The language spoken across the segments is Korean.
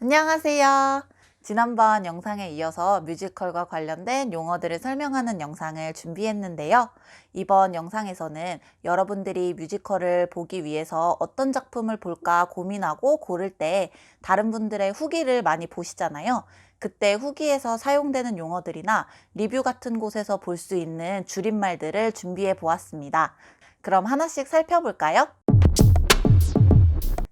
안녕하세요. 지난번 영상에 이어서 뮤지컬과 관련된 용어들을 설명하는 영상을 준비했는데요. 이번 영상에서는 여러분들이 뮤지컬을 보기 위해서 어떤 작품을 볼까 고민하고 고를 때 다른 분들의 후기를 많이 보시잖아요. 그때 후기에서 사용되는 용어들이나 리뷰 같은 곳에서 볼 수 있는 줄임말들을 준비해 보았습니다. 그럼 하나씩 살펴볼까요?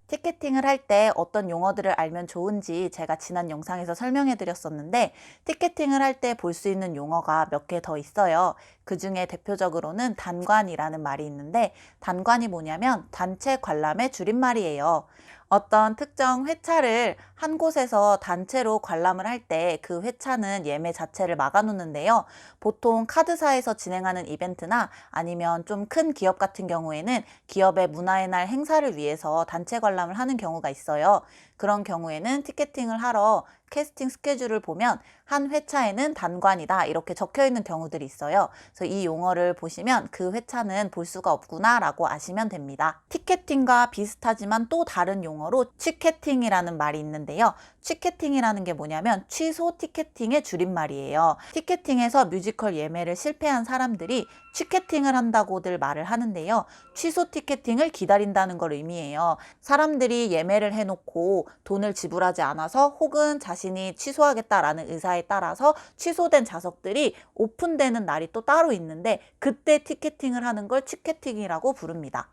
티켓팅을 할 때 어떤 용어들을 알면 좋은지 제가 지난 영상에서 설명해 드렸었는데, 티켓팅을 할 때 볼 수 있는 용어가 몇 개 더 있어요. 그 중에 대표적으로는 단관이라는 말이 있는데, 단관이 뭐냐면 단체 관람의 줄임말이에요. 어떤 특정 회차를 한 곳에서 단체로 관람을 할 때 그 회차는 예매 자체를 막아놓는데요. 보통 카드사에서 진행하는 이벤트나 아니면 좀 큰 기업 같은 경우에는 기업의 문화의 날 행사를 위해서 단체 관람을 하는 경우가 있어요. 그런 경우에는 티켓팅을 하러 캐스팅 스케줄을 보면 한 회차에는 단관이다 이렇게 적혀 있는 경우들이 있어요. 그래서 이 용어를 보시면 그 회차는 볼 수가 없구나 라고 아시면 됩니다. 티켓팅과 비슷하지만 또 다른 용어로 취캐팅이라는 말이 있는데요. 취캐팅이라는 게 뭐냐면 취소 티켓팅의 줄임말이에요. 티켓팅에서 뮤지컬 예매를 실패한 사람들이 취캐팅을 한다고들 말을 하는데요. 취소 티켓팅을 기다린다는 걸 의미해요. 사람들이 예매를 해놓고 돈을 지불하지 않아서 혹은 자신이 취소하겠다라는 의사에 따라서 취소된 좌석들이 오픈되는 날이 또 따로 있는데, 그때 티켓팅을 하는 걸 취캐팅이라고 부릅니다.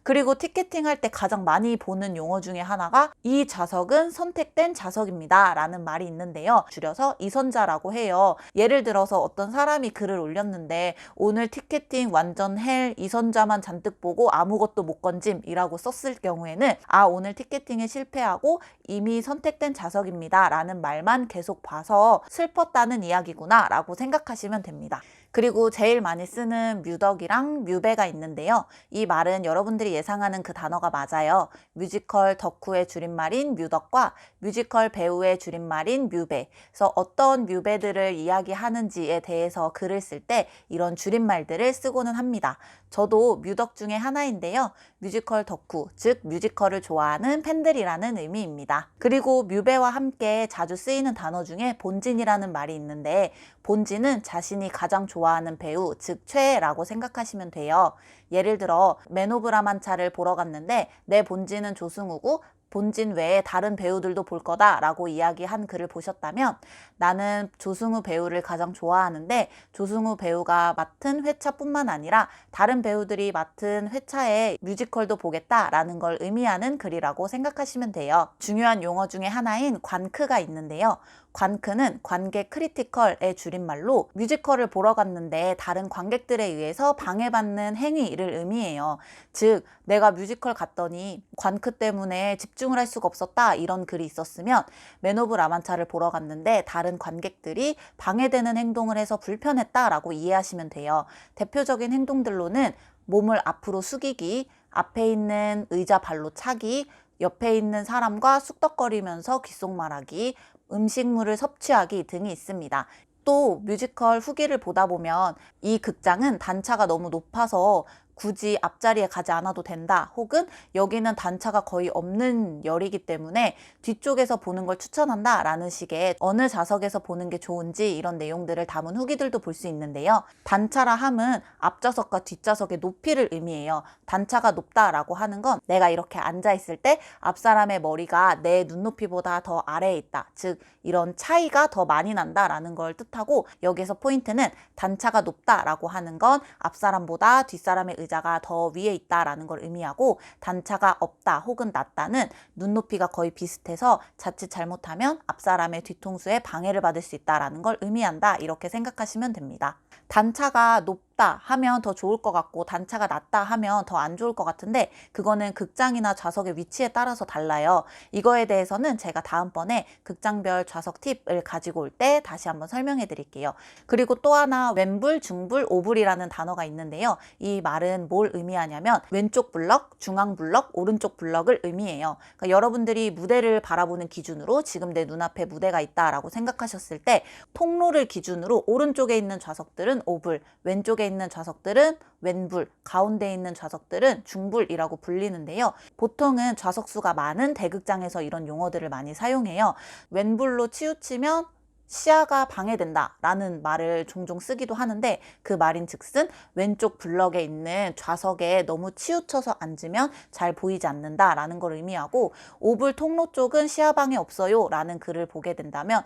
그리고 티켓팅 할 때 가장 많이 보는 용어 중에 하나가 이 좌석은 선택된 좌석입니다 라는 말이 있는데요. 줄여서 이선자라고 해요. 예를 들어서 어떤 사람이 글을 올렸는데 오늘 티켓팅 완전 헬, 이선자만 잔뜩 보고 아무것도 못 건짐 이라고 썼을 경우에는 오늘 티켓팅에 실패하고 이미 선택된 좌석입니다 라는 말만 계속 봐서 슬펐다는 이야기구나 라고 생각하시면 됩니다. 그리고 제일 많이 쓰는 뮤덕이랑 뮤베가 있는데요. 이 말은 여러분들이 예상하는 그 단어가 맞아요. 뮤지컬 덕후의 줄임말인 뮤덕과 뮤지컬 배우의 줄임말인 뮤베. 그래서 어떤 뮤베들을 이야기하는지에 대해서 글을 쓸 때 이런 줄임말들을 쓰고는 합니다. 저도 뮤덕 중에 하나인데요. 뮤지컬 덕후, 즉 뮤지컬을 좋아하는 팬들이라는 의미입니다. 그리고 뮤베와 함께 자주 쓰이는 단어 중에 본진이라는 말이 있는데, 본진은 자신이 가장 좋아하는 배우, 즉 최애라고 생각하시면 돼요. 예를 들어 맨 오브 라만차를 보러 갔는데 내 본진은 조승우고 본진 외에 다른 배우들도 볼 거다 라고 이야기한 글을 보셨다면, 나는 조승우 배우를 가장 좋아하는데 조승우 배우가 맡은 회차뿐만 아니라 다른 배우들이 맡은 회차에 뮤지컬도 보겠다 라는 걸 의미하는 글이라고 생각하시면 돼요. 중요한 용어 중에 하나인 관크가 있는데요. 관크는 관객 크리티컬의 줄임말로 뮤지컬을 보러 갔는데 다른 관객들에 의해서 방해받는 행위를 의미해요. 즉, 내가 뮤지컬 갔더니 관크 때문에 집중을 할 수가 없었다 이런 글이 있었으면, 맨 오브 라만차를 보러 갔는데 다른 관객들이 방해되는 행동을 해서 불편했다라고 이해하시면 돼요. 대표적인 행동들로는 몸을 앞으로 숙이기, 앞에 있는 의자 발로 차기, 옆에 있는 사람과 쑥덕거리면서 귓속말하기, 음식물을 섭취하기 등이 있습니다. 또 뮤지컬 후기를 보다 보면 이 극장은 단차가 너무 높아서 굳이 앞자리에 가지 않아도 된다, 혹은 여기는 단차가 거의 없는 열이기 때문에 뒤쪽에서 보는 걸 추천한다 라는 식의 어느 좌석에서 보는 게 좋은지 이런 내용들을 담은 후기들도 볼 수 있는데요. 단차라 함은 앞좌석과 뒷좌석의 높이를 의미해요. 단차가 높다라고 하는 건 내가 이렇게 앉아 있을 때 앞사람의 머리가 내 눈높이보다 더 아래에 있다, 즉 이런 차이가 더 많이 난다라는 걸 뜻하고, 여기서 포인트는 단차가 높다라고 하는 건 앞사람보다 뒷사람의 의자가 더 위에 있다라는 걸 의미하고, 단차가 없다 혹은 낮다는 눈높이가 거의 비슷해서 자칫 잘못하면 앞사람의 뒤통수에 방해를 받을 수 있다라는 걸 의미한다 이렇게 생각하시면 됩니다. 단차가 높다 하면 더 좋을 것 같고 단차가 낮다 하면 더 안 좋을 것 같은데, 그거는 극장이나 좌석의 위치에 따라서 달라요. 이거에 대해서는 제가 다음번에 극장별 좌석 팁을 가지고 올 때 다시 한번 설명해 드릴게요. 그리고 또 하나 왼불, 중불, 오불이라는 단어가 있는데요. 이 말은 뭘 의미하냐면 왼쪽 블럭, 중앙 블럭, 오른쪽 블럭을 의미해요. 그러니까 여러분들이 무대를 바라보는 기준으로 지금 내 눈앞에 무대가 있다라고 생각하셨을 때 통로를 기준으로 오른쪽에 있는 좌석들은 오불, 왼쪽에 있는 좌석들은 왼불, 가운데 있는 좌석들은 중불이라고 불리는데요. 보통은 좌석수가 많은 대극장에서 이런 용어들을 많이 사용해요. 왼불로 치우치면 시야가 방해된다 라는 말을 종종 쓰기도 하는데, 그 말인즉슨 왼쪽 블럭에 있는 좌석에 너무 치우쳐서 앉으면 잘 보이지 않는다 라는 걸 의미하고, 오불 통로 쪽은 시야 방해 없어요 라는 글을 보게 된다면,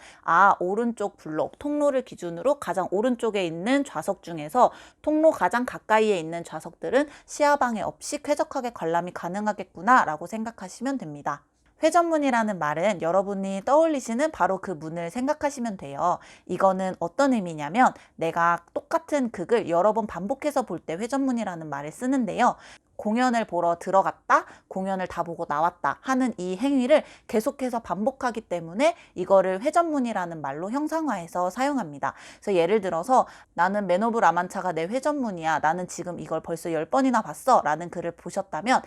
오른쪽 블럭, 통로를 기준으로 가장 오른쪽에 있는 좌석 중에서 통로 가장 가까이에 있는 좌석들은 시야 방해 없이 쾌적하게 관람이 가능하겠구나 라고 생각하시면 됩니다. 회전문이라는 말은 여러분이 떠올리시는 바로 그 문을 생각하시면 돼요. 이거는 어떤 의미냐면, 내가 똑같은 극을 여러 번 반복해서 볼 때 회전문이라는 말을 쓰는데요. 공연을 보러 들어갔다, 공연을 다 보고 나왔다 하는 이 행위를 계속해서 반복하기 때문에 이거를 회전문이라는 말로 형상화해서 사용합니다. 그래서 예를 들어서 나는 맨 오브 라만차가 내 회전문이야, 나는 지금 이걸 벌써 10번이나 봤어 라는 글을 보셨다면,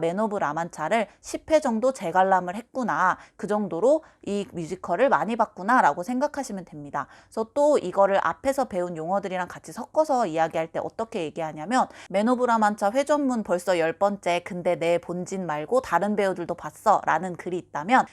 맨 오브 라만차를 10회 정도 재관람을 했구나, 그 정도로 이 뮤지컬을 많이 봤구나 라고 생각하시면 됩니다. 그래서 또 이거를 앞에서 배운 용어들이랑 같이 섞어서 이야기할 때 어떻게 얘기하냐면, 맨 오브 라만차 회전문 벌써 10번째, 근데 내 본진 말고 다른 배우들도 봤어 라는 글이 있다면,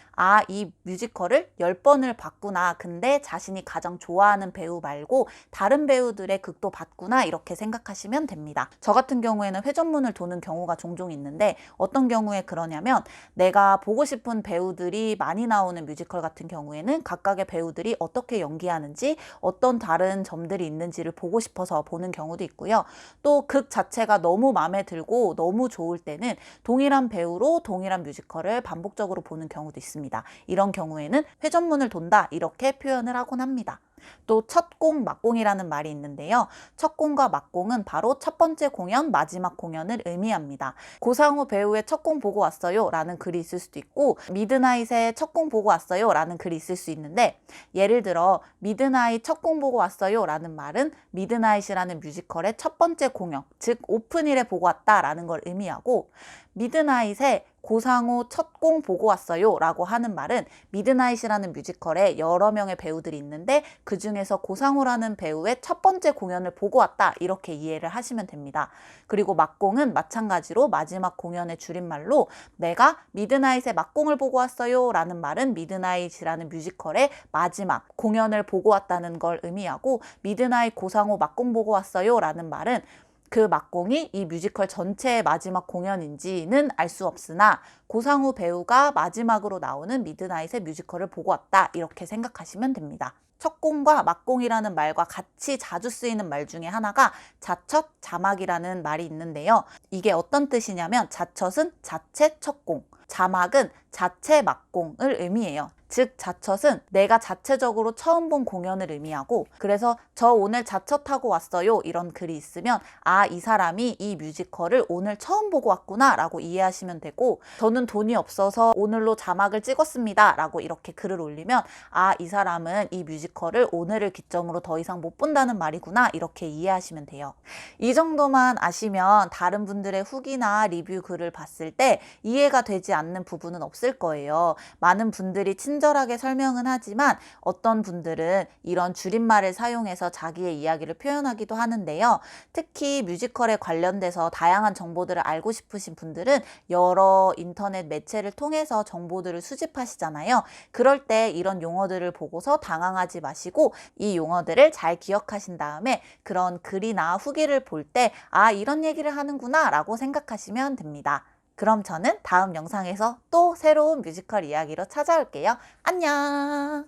이 뮤지컬을 10번을 봤구나, 근데 자신이 가장 좋아하는 배우 말고 다른 배우들의 극도 봤구나, 이렇게 생각하시면 됩니다. 저 같은 경우에는 회전문을 도는 경우가 종종 있는데, 어떤 경우에 그러냐면, 내가 보고 싶은 배우들이 많이 나오는 뮤지컬 같은 경우에는 각각의 배우들이 어떻게 연기하는지, 어떤 다른 점들이 있는지를 보고 싶어서 보는 경우도 있고요. 또 극 자체가 너무 마음에 들고 너무 좋을 때는 동일한 배우로 동일한 뮤지컬을 반복적으로 보는 경우도 있습니다. 이런 경우에는 회전문을 돈다, 이렇게 표현을 하곤 합니다. 또 첫공, 막공이라는 말이 있는데요. 첫공과 막공은 바로 첫 번째 공연, 마지막 공연을 의미합니다. 고상우 배우의 첫공 보고 왔어요 라는 글이 있을 수도 있고, 미드나잇의 첫공 보고 왔어요 라는 글이 있을 수 있는데, 예를 들어 미드나잇 첫공 보고 왔어요 라는 말은 미드나잇이라는 뮤지컬의 첫 번째 공연, 즉 오픈일에 보고 왔다 라는 걸 의미하고, 미드나잇의 고상우 첫 공 보고 왔어요 라고 하는 말은 미드나잇이라는 뮤지컬에 여러 명의 배우들이 있는데 그 중에서 고상우라는 배우의 첫 번째 공연을 보고 왔다, 이렇게 이해를 하시면 됩니다. 그리고 막공은 마찬가지로 마지막 공연의 줄임말로, 내가 미드나잇의 막공을 보고 왔어요 라는 말은 미드나잇이라는 뮤지컬의 마지막 공연을 보고 왔다는 걸 의미하고, 미드나잇 고상우 막공 보고 왔어요 라는 말은 그 막공이 이 뮤지컬 전체의 마지막 공연인지는 알 수 없으나 고상우 배우가 마지막으로 나오는 미드나잇의 뮤지컬을 보고 왔다, 이렇게 생각하시면 됩니다. 첫공과 막공이라는 말과 같이 자주 쓰이는 말 중에 하나가 자첫, 자막이라는 말이 있는데요. 이게 어떤 뜻이냐면, 자첫은 자체 첫공, 자막은 자체 막공을 의미해요. 즉 자첫은 내가 자체적으로 처음 본 공연을 의미하고, 그래서 저 오늘 자첫 하고 왔어요 이런 글이 있으면 이 사람이 이 뮤지컬을 오늘 처음 보고 왔구나 라고 이해하시면 되고, 저는 돈이 없어서 오늘로 자막을 찍었습니다 라고 이렇게 글을 올리면 이 사람은 이 뮤지컬을 오늘을 기점으로 더 이상 못 본다는 말이구나, 이렇게 이해하시면 돼요. 이 정도만 아시면 다른 분들의 후기나 리뷰 글을 봤을 때 이해가 되지 않는 부분은 없을 거예요. 많은 분들이 친절하게 설명은 하지만 어떤 분들은 이런 줄임말을 사용해서 자기의 이야기를 표현하기도 하는데요. 특히 뮤지컬에 관련돼서 다양한 정보들을 알고 싶으신 분들은 여러 인터넷 매체를 통해서 정보들을 수집하시잖아요. 그럴 때 이런 용어들을 보고서 당황하지 마시고 이 용어들을 잘 기억하신 다음에 그런 글이나 후기를 볼 때 이런 얘기를 하는구나 라고 생각하시면 됩니다. 그럼 저는 다음 영상에서 또 새로운 뮤지컬 이야기로 찾아올게요. 안녕!